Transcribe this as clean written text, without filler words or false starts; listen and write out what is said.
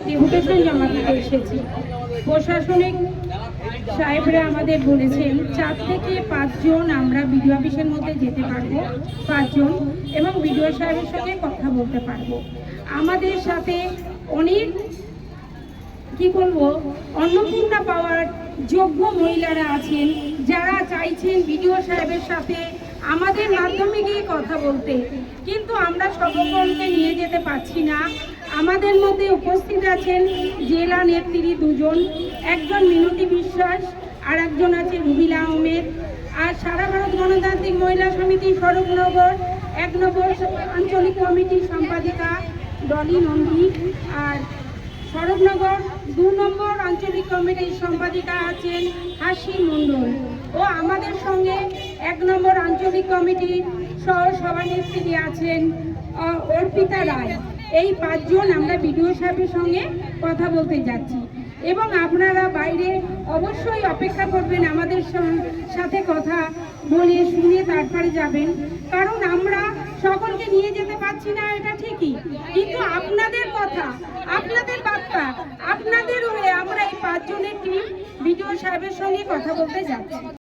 Deputation জমা দিতে এসেছি। প্রশাসনিক সাহেবরা আমাদের বলেছেন 4 থেকে 5 জন আমরা বিডিও অফিসের মধ্যে যেতে পারবো, 5 জন, এবং বিডিও সাহেবের সঙ্গে কথা বলতে পারবো। আমাদের সাথে অনেক কি বলবো অন্নপূর্ণা পাওয়ার যোগ্য মহিলারা আছেন, যারা চাইছেন বিডিও সাহেবের সাথে আমাদের মাধ্যমে গিয়ে কথা বলতে, কিন্তু আমরা সকলকে নিয়ে যেতে পারছি না। আমাদের মধ্যে উপস্থিত আছেন জেলা নেত্রী 2 জন, একজন মিনতি বিশ্বাস আর একজন আছে রুবিলা আহমেদ, আর সারা ভারত গণতান্ত্রিক মহিলা সমিতি স্বরূপনগর 1 নম্বর আঞ্চলিক কমিটির সম্পাদিকা ডলি নন্দী, আর স্বরূপনগর 2 নম্বর আঞ্চলিক কমিটির সম্পাদিকা আছেন হাসি মণ্ডল, ও আমাদের সঙ্গে 1 নম্বর আঞ্চলিক কমিটির সহ সভানেত্রী আছেন অর্পিতা রায়। এই 5 জন আমরা বিডিও সাহেবের সঙ্গে কথা বলতে যাচ্ছি, এবং আপনারা বাইরে অবশ্যই অপেক্ষা করবেন, আমাদের সাথে কথা বলে শুনে তারপরে যাবেন, কারণ আমরা সকলকে নিয়ে যেতে পারছি না, এটা ঠিকই, কিন্তু আপনাদের কথা, আপনাদের বার্তা, আপনাদের হয়ে আমরা এই 5 জনের টিম বিডিও সাহেবের সঙ্গে কথা বলতে যাচ্ছি।